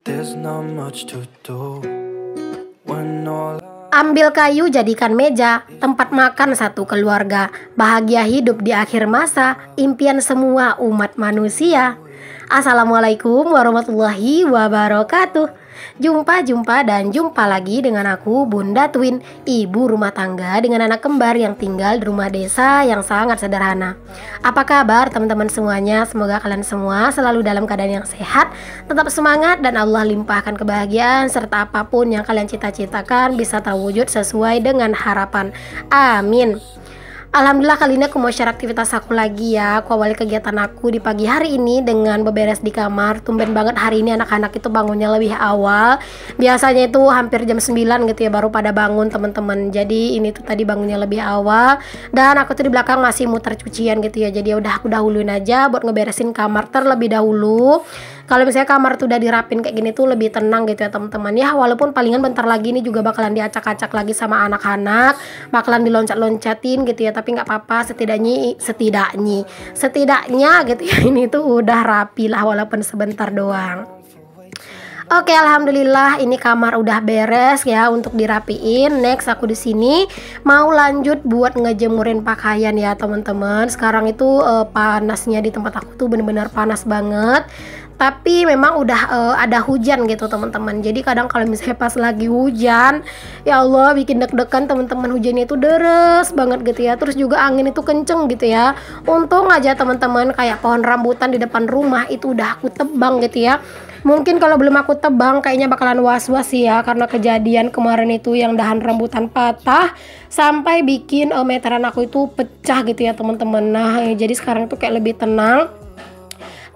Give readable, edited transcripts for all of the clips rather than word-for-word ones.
There's not much to do when all Ambil kayu jadikan meja, tempat makan satu keluarga. Bahagia hidup di akhir masa, impian semua umat manusia. Assalamualaikum warahmatullahi wabarakatuh. Jumpa lagi dengan aku, Bunda Twin, ibu rumah tangga dengan anak kembar yang tinggal di rumah desa yang sangat sederhana. Apa kabar teman-teman semuanya? Semoga kalian semua selalu dalam keadaan yang sehat, tetap semangat, dan Allah limpahkan kebahagiaan serta apapun yang kalian cita-citakan bisa terwujud sesuai dengan harapan. Amin. Alhamdulillah, kali ini aku mau share aktivitas aku lagi ya. Aku awali kegiatan aku di pagi hari ini dengan beberes di kamar. Tumben banget hari ini anak-anak itu bangunnya lebih awal. Biasanya itu hampir jam 9 gitu ya baru pada bangun teman-teman. Jadi ini tuh tadi bangunnya lebih awal. Dan aku tuh di belakang masih muter cucian gitu ya. Jadi udah aku dahuluin aja buat ngeberesin kamar terlebih dahulu. Kalau misalnya kamar tuh udah dirapin kayak gini tuh lebih tenang gitu ya teman-teman ya. Walaupun palingan bentar lagi ini juga bakalan diacak-acak lagi sama anak-anak, bakalan diloncat-loncatin gitu ya. Tapi nggak apa-apa, setidaknya gitu ya ini tuh udah rapi lah walaupun sebentar doang. Oke, alhamdulillah ini kamar udah beres ya untuk dirapiin. Next aku di sini mau lanjut buat ngejemurin pakaian ya teman-teman. Sekarang itu panasnya di tempat aku tuh bener-bener panas banget. Tapi memang udah ada hujan gitu teman-teman. Jadi kadang kalau misalnya pas lagi hujan, ya Allah bikin deg-degan teman-teman, hujannya itu deres banget gitu ya. Terus juga angin itu kenceng gitu ya. Untung aja teman-teman kayak pohon rambutan di depan rumah itu udah aku tebang gitu ya. Mungkin kalau belum aku tebang kayaknya bakalan was-was ya, karena kejadian kemarin itu yang dahan rambutan patah sampai bikin meteran aku itu pecah gitu ya teman-teman. Nah jadi sekarang tuh kayak lebih tenang.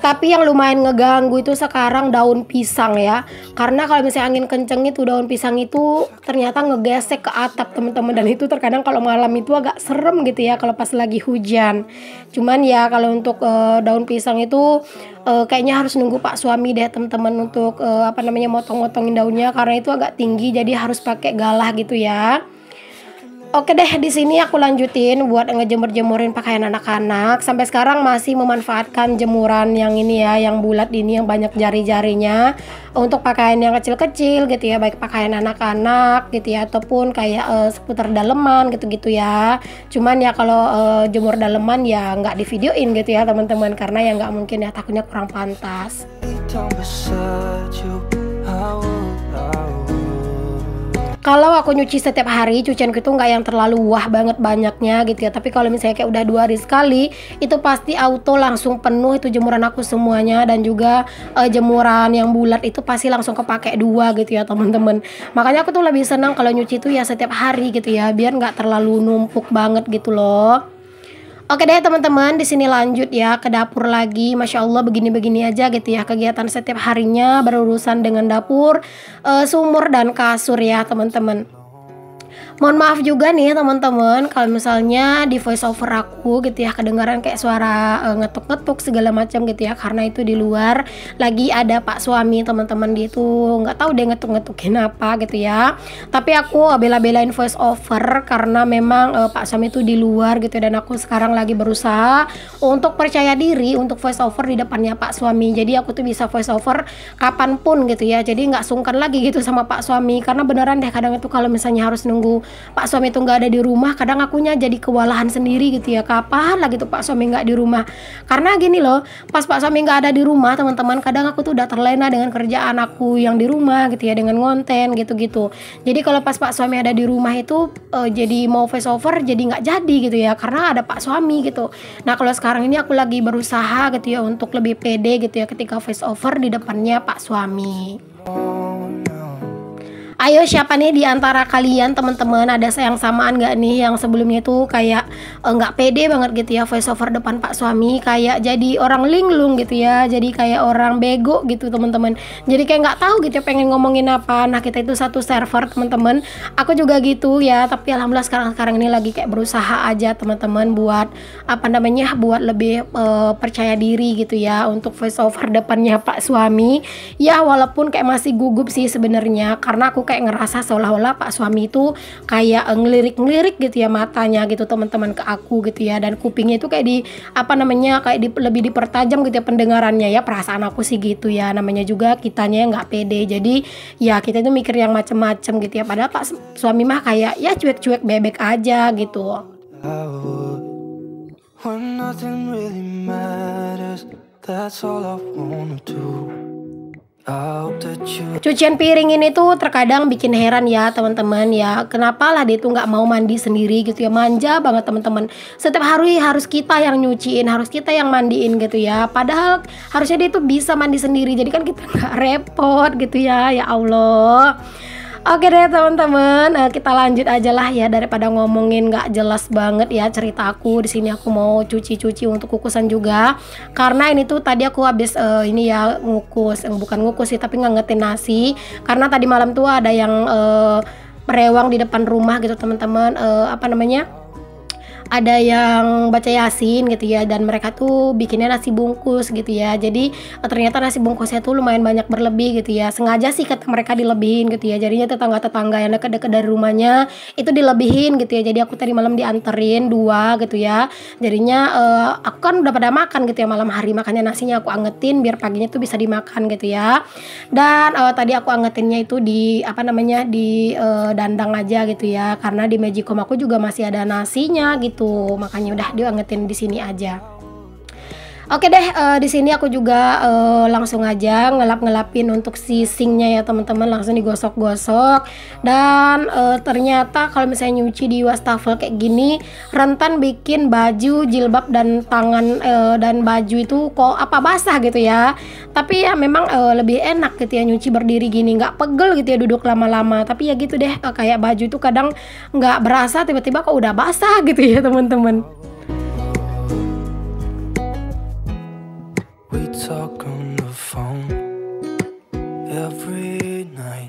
Tapi yang lumayan ngeganggu itu sekarang daun pisang ya. Karena kalau misalnya angin kenceng itu daun pisang itu ternyata ngegesek ke atap teman-teman. Dan itu terkadang kalau malam itu agak serem gitu ya kalau pas lagi hujan. Cuman ya kalau untuk daun pisang itu kayaknya harus nunggu Pak suami deh teman-teman untuk motong-motongin daunnya. Karena itu agak tinggi jadi harus pakai galah gitu ya. Oke deh, di sini aku lanjutin buat ngejemur-jemurin pakaian anak-anak. Sampai sekarang masih memanfaatkan jemuran yang ini ya, yang bulat ini yang banyak jari-jarinya untuk pakaian yang kecil-kecil gitu ya, baik pakaian anak-anak gitu ya ataupun kayak seputar daleman gitu-gitu ya. Cuman ya kalau jemur daleman ya nggak di videoin gitu ya teman-teman, karena ya nggak mungkin ya, takutnya kurang pantas. Kalau aku nyuci setiap hari, cucianku itu nggak yang terlalu wah banget banyaknya gitu ya. Tapi kalau misalnya kayak udah 2 hari sekali, itu pasti auto langsung penuh itu jemuran aku semuanya. Dan juga jemuran yang bulat itu pasti langsung kepake 2 gitu ya teman-teman. Makanya aku tuh lebih senang kalau nyuci itu ya setiap hari gitu ya, biar nggak terlalu numpuk banget gitu loh. Oke deh teman-teman, di sini lanjut ya ke dapur lagi. Masya Allah begini-begini aja gitu ya kegiatan setiap harinya berurusan dengan dapur, sumur dan kasur ya teman-teman. Mohon maaf juga nih teman-teman kalau misalnya di voice over aku gitu ya kedengaran kayak suara ngetuk-ngetuk segala macam gitu ya, karena itu di luar lagi ada Pak suami teman-teman, dia itu nggak tahu dia ngetuk-ngetukin apa gitu ya. Tapi aku bela-belain voice over karena memang Pak suami itu di luar gitu, dan aku sekarang lagi berusaha untuk percaya diri untuk voice over di depannya Pak suami. Jadi aku tuh bisa voice over kapanpun gitu ya, jadi nggak sungkan lagi gitu sama Pak suami. Karena beneran deh kadang itu kalau misalnya harus nunggu Pak suami itu nggak ada di rumah, kadang akunya jadi kewalahan sendiri gitu ya, kapan lagi tuh Pak suami nggak di rumah. Karena gini loh, pas Pak suami nggak ada di rumah teman-teman, kadang aku tuh udah terlena dengan kerjaan aku yang di rumah gitu ya, dengan konten gitu-gitu. Jadi kalau pas Pak suami ada di rumah itu jadi mau voice over jadi nggak jadi gitu ya, karena ada Pak suami gitu. Nah kalau sekarang ini aku lagi berusaha gitu ya untuk lebih pede gitu ya ketika voice over di depannya Pak suami. Ayo siapa nih di antara kalian teman-teman, ada yang samaan nggak nih yang sebelumnya tuh kayak nggak pede banget gitu ya voice over depan Pak suami, kayak jadi orang linglung gitu ya, jadi kayak orang bego gitu teman-teman. Jadi kayak nggak tahu gitu ya pengen ngomongin apa. Nah kita itu satu server teman-teman, aku juga gitu ya. Tapi alhamdulillah sekarang ini lagi kayak berusaha aja teman-teman buat buat lebih percaya diri gitu ya untuk voice over depannya Pak suami. Ya walaupun kayak masih gugup sih sebenarnya, karena aku kayak ngerasa seolah-olah Pak suami itu kayak ngelirik-ngelirik gitu ya matanya gitu teman-teman ke aku gitu ya, dan kupingnya itu kayak di apa namanya kayak lebih dipertajam gitu ya pendengarannya ya, perasaan aku sih gitu ya, namanya juga kitanya nggak pede, jadi ya kita itu mikir yang macem-macem gitu ya, padahal Pak suami mah kayak ya cuek-cuek bebek aja gitu. I would. When nothing really matters, that's all I wanna do. I hope that you. Cucian piring ini tuh terkadang bikin heran ya teman-teman ya, kenapa lah dia tuh nggak mau mandi sendiri gitu ya, manja banget teman-teman. Setiap hari harus kita yang nyuciin, harus kita yang mandiin gitu ya, padahal harusnya dia tuh bisa mandi sendiri, jadi kan kita nggak repot gitu ya, ya Allah. Oke deh teman-teman, kita lanjut aja lah ya, daripada ngomongin nggak jelas banget ya cerita aku. Di sini aku mau cuci-cuci untuk kukusan juga, karena ini tuh tadi aku habis ini ya ngukus, bukan ngukus sih tapi ngangetin nasi, karena tadi malam tuh ada yang merewang di depan rumah gitu teman-teman, apa namanya, ada yang baca Yasin gitu ya, dan mereka tuh bikinnya nasi bungkus gitu ya, jadi ternyata nasi bungkusnya tuh lumayan banyak berlebih gitu ya, sengaja sih kata mereka dilebihin gitu ya, jadinya tetangga-tetangga yang dekat-dekat dari rumahnya itu dilebihin gitu ya, jadi aku tadi malam dianterin 2 gitu ya, jadinya aku kan udah pada makan gitu ya malam hari, makanya nasinya aku angetin biar paginya tuh bisa dimakan gitu ya, dan tadi aku angetinnya itu di apa namanya di dandang aja gitu ya, karena di Magicom aku juga masih ada nasinya gitu, makanya udah diangetin di sini aja. Oke deh, di sini aku juga langsung aja ngelap-ngelapin untuk si sinknya ya teman-teman, langsung digosok-gosok. Dan ternyata kalau misalnya nyuci di wastafel kayak gini rentan bikin baju, jilbab dan tangan dan baju itu kok apa basah gitu ya. Tapi ya memang lebih enak gitu ya nyuci berdiri gini, nggak pegel gitu ya duduk lama-lama. Tapi ya gitu deh, kayak baju itu kadang nggak berasa tiba-tiba kok udah basah gitu ya teman-teman. We talk on the phone every night.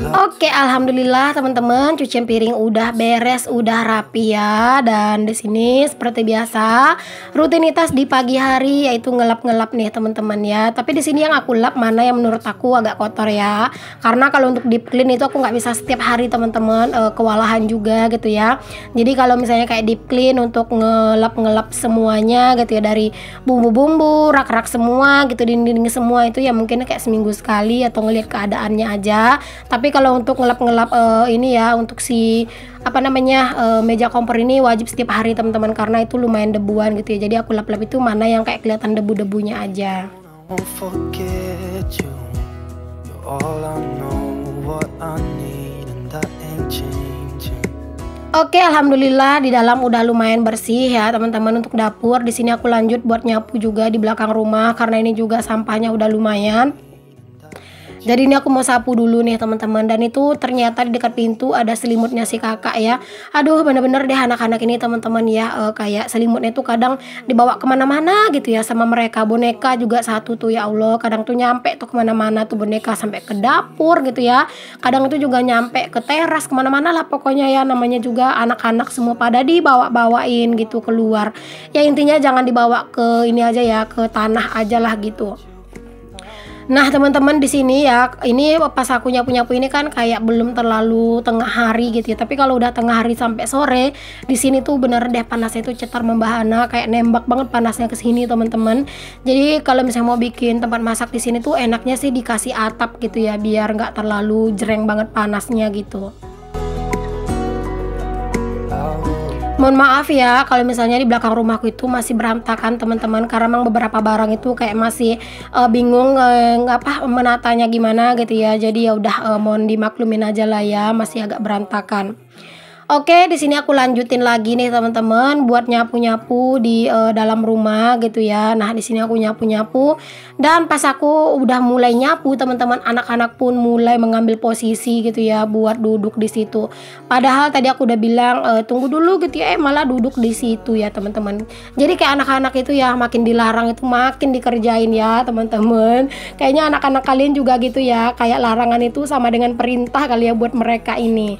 Oke, alhamdulillah teman-teman, cucian piring udah beres, udah rapi ya. Dan di sini seperti biasa, rutinitas di pagi hari yaitu ngelap-ngelap nih teman-teman ya. Tapi di sini yang aku lap mana yang menurut aku agak kotor ya. Karena kalau untuk deep clean itu aku nggak bisa setiap hari teman-teman, kewalahan juga gitu ya. Jadi kalau misalnya kayak deep clean untuk ngelap-ngelap semuanya gitu ya, dari bumbu-bumbu, rak-rak semua gitu, dinding-dinding semua itu ya mungkin kayak seminggu sekali atau ngelihat keadaannya aja. Tapi kalau untuk ngelap-ngelap ini ya, untuk si apa namanya meja kompor ini wajib setiap hari teman-teman, karena itu lumayan debuan gitu ya, jadi aku lap-lap itu mana yang kayak kelihatan debu-debunya aja. I won't forget you. You're all I know, what I need, and that ain't changing. Oke, alhamdulillah di dalam udah lumayan bersih ya teman-teman. Untuk dapur di sini aku lanjut buat nyapu juga di belakang rumah, karena ini juga sampahnya udah lumayan. Jadi ini aku mau sapu dulu nih teman-teman. Dan itu ternyata di dekat pintu ada selimutnya si kakak ya. Aduh, bener-bener deh anak-anak ini teman-teman ya, kayak selimutnya tuh kadang dibawa kemana-mana gitu ya sama mereka. Boneka juga satu tuh, ya Allah, kadang tuh nyampe tuh kemana-mana tuh boneka, sampai ke dapur gitu ya. Kadang itu juga nyampe ke teras, kemana-mana lah pokoknya ya. Namanya juga anak-anak semua pada dibawa-bawain gitu keluar. Ya intinya jangan dibawa ke ini aja ya, ke tanah aja lah gitu. Nah teman-teman, di sini ya, ini pas aku nyapu-nyapu ini kan kayak belum terlalu tengah hari gitu ya. Tapi kalau udah tengah hari sampai sore, di sini tuh bener deh panasnya itu cetar membahana, kayak nembak banget panasnya ke sini teman-teman. Jadi kalau misalnya mau bikin tempat masak di sini tuh enaknya sih dikasih atap gitu ya, biar nggak terlalu jreng banget panasnya gitu. Mohon maaf ya kalau misalnya di belakang rumahku itu masih berantakan teman-teman, karena memang beberapa barang itu kayak masih bingung menatanya gimana gitu ya. Jadi ya udah mohon dimaklumin aja lah ya, masih agak berantakan. Oke, di sini aku lanjutin lagi nih teman-teman buat nyapu-nyapu di dalam rumah gitu ya. Nah, di sini aku nyapu-nyapu, dan pas aku udah mulai nyapu teman-teman, anak-anak pun mulai mengambil posisi gitu ya buat duduk di situ. Padahal tadi aku udah bilang tunggu dulu gitu ya, malah duduk di situ ya teman-teman. Jadi kayak anak-anak itu ya makin dilarang itu makin dikerjain ya teman-teman. Kayaknya anak-anak kalian juga gitu ya, kayak larangan itu sama dengan perintah kali ya buat mereka ini.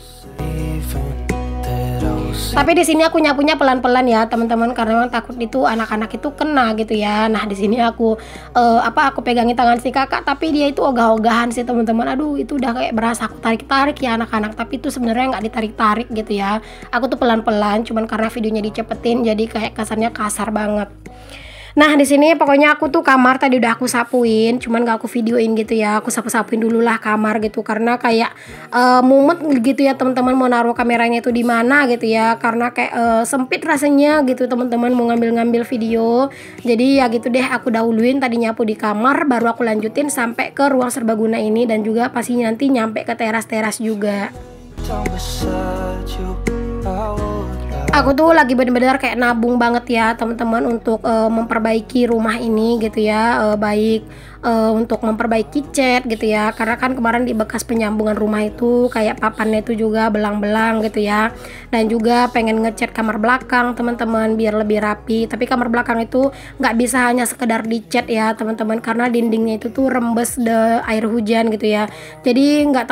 Tapi di sini aku nyapunya pelan-pelan ya teman-teman, karena memang takut itu anak-anak itu kena gitu ya. Nah di sini aku aku pegangin tangan si kakak, tapi dia itu ogah-ogahan sih teman-teman. Aduh itu udah kayak berasa aku tarik-tarik ya anak-anak, tapi itu sebenarnya nggak ditarik-tarik gitu ya. Aku tuh pelan-pelan, cuman karena videonya dicepetin jadi kayak kesannya kasar banget. Nah di sini pokoknya aku tuh kamar tadi udah aku sapuin, cuman gak aku videoin gitu ya. Aku sapu-sapuin dulu lah kamar gitu, karena kayak mumet gitu ya teman-teman, mau naruh kameranya itu di mana gitu ya, karena kayak sempit rasanya gitu teman-teman mau ngambil-ngambil video. Jadi ya gitu deh, aku dahuluin tadi nyapu di kamar, baru aku lanjutin sampai ke ruang serbaguna ini, dan juga pasti nanti nyampe ke teras-teras juga. Aku tuh lagi bener-bener kayak nabung banget ya teman-teman untuk memperbaiki rumah ini gitu ya, baik untuk memperbaiki cat gitu ya, karena kan kemarin di bekas penyambungan rumah itu kayak papannya itu juga belang-belang gitu ya, dan juga pengen ngecat kamar belakang teman-teman biar lebih rapi. Tapi kamar belakang itu nggak bisa hanya sekedar dicat ya teman-teman, karena dindingnya itu tuh rembes air hujan gitu ya. Jadi nggak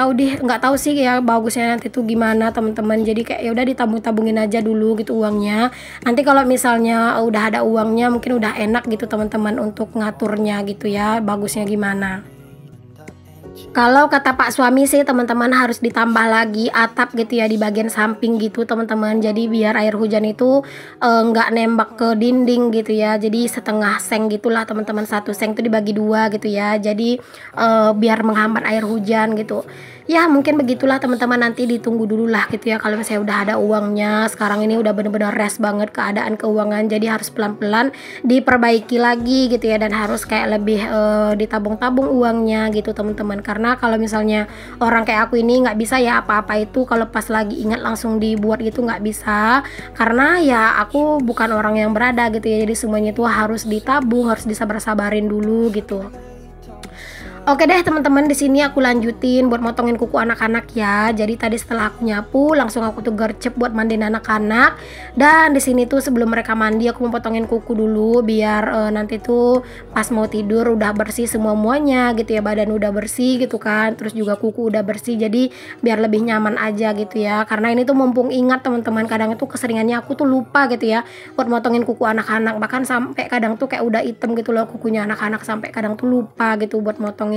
tahu sih ya bagusnya nanti tuh gimana teman-teman. Jadi kayak ya udah ditabung-tabungin aja dulu gitu uangnya. Nanti kalau misalnya udah ada uangnya mungkin udah enak gitu teman-teman untuk ngaturnya gitu ya, bagusnya gimana. Kalau kata Pak suami sih teman-teman harus ditambah lagi atap gitu ya di bagian samping gitu teman-teman. Jadi biar air hujan itu nggak nembak ke dinding gitu ya. Jadi setengah seng gitulah teman-teman, satu seng itu dibagi dua gitu ya. Jadi biar menghambat air hujan gitu. Ya mungkin begitulah teman-teman, nanti ditunggu dulu lah gitu ya kalau misalnya udah ada uangnya. Sekarang ini udah bener-bener rest banget keadaan keuangan, jadi harus pelan-pelan diperbaiki lagi gitu ya, dan harus kayak lebih ditabung-tabung uangnya gitu teman-teman. Karena kalau misalnya orang kayak aku ini nggak bisa ya apa-apa itu kalau pas lagi ingat langsung dibuat gitu, nggak bisa, karena ya aku bukan orang yang berada gitu ya. Jadi semuanya itu harus ditabung, harus disabar-sabarin dulu gitu. Oke deh teman-teman, di sini aku lanjutin buat motongin kuku anak-anak ya. Jadi tadi setelah aku nyapu, langsung aku tuh gercep buat mandiin anak-anak. Dan di sini tuh sebelum mereka mandi aku mau potongin kuku dulu biar nanti tuh pas mau tidur udah bersih semuanya gitu ya, badan udah bersih gitu kan. Terus juga kuku udah bersih, jadi biar lebih nyaman aja gitu ya. Karena ini tuh mumpung ingat teman-teman, kadang itu keseringannya aku tuh lupa gitu ya buat motongin kuku anak-anak. Bahkan sampai kadang tuh kayak udah hitam gitu loh kukunya anak-anak, sampai kadang tuh lupa gitu buat motong.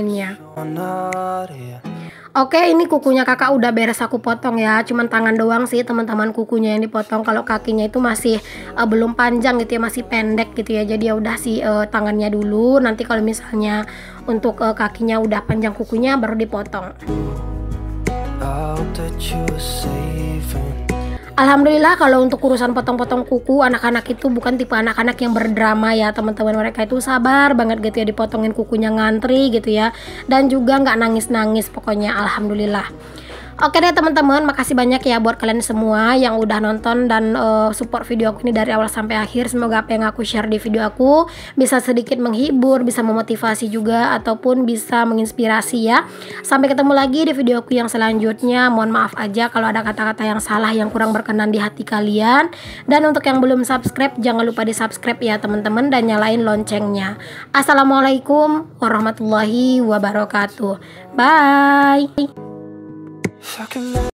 Oke, ini kukunya kakak udah beres aku potong ya, cuman tangan doang sih teman-teman kukunya yang dipotong. Kalau kakinya itu masih belum panjang gitu ya, masih pendek gitu ya. Jadi ya udah sih tangannya dulu, nanti kalau misalnya untuk kakinya udah panjang kukunya baru dipotong. Alhamdulillah kalau untuk urusan potong-potong kuku anak-anak itu bukan tipe anak-anak yang berdrama ya teman-teman. Mereka itu sabar banget gitu ya, dipotongin kukunya ngantri gitu ya, dan juga nggak nangis-nangis pokoknya. Alhamdulillah. Oke deh teman-teman, makasih banyak ya buat kalian semua yang udah nonton dan support video aku ini dari awal sampai akhir. Semoga apa yang aku share di video aku bisa sedikit menghibur, bisa memotivasi juga, ataupun bisa menginspirasi ya. Sampai ketemu lagi di video aku yang selanjutnya. Mohon maaf aja kalau ada kata-kata yang salah, yang kurang berkenan di hati kalian. Dan untuk yang belum subscribe, jangan lupa di subscribe ya teman-teman, dan nyalain loncengnya. Assalamualaikum warahmatullahi wabarakatuh. Bye.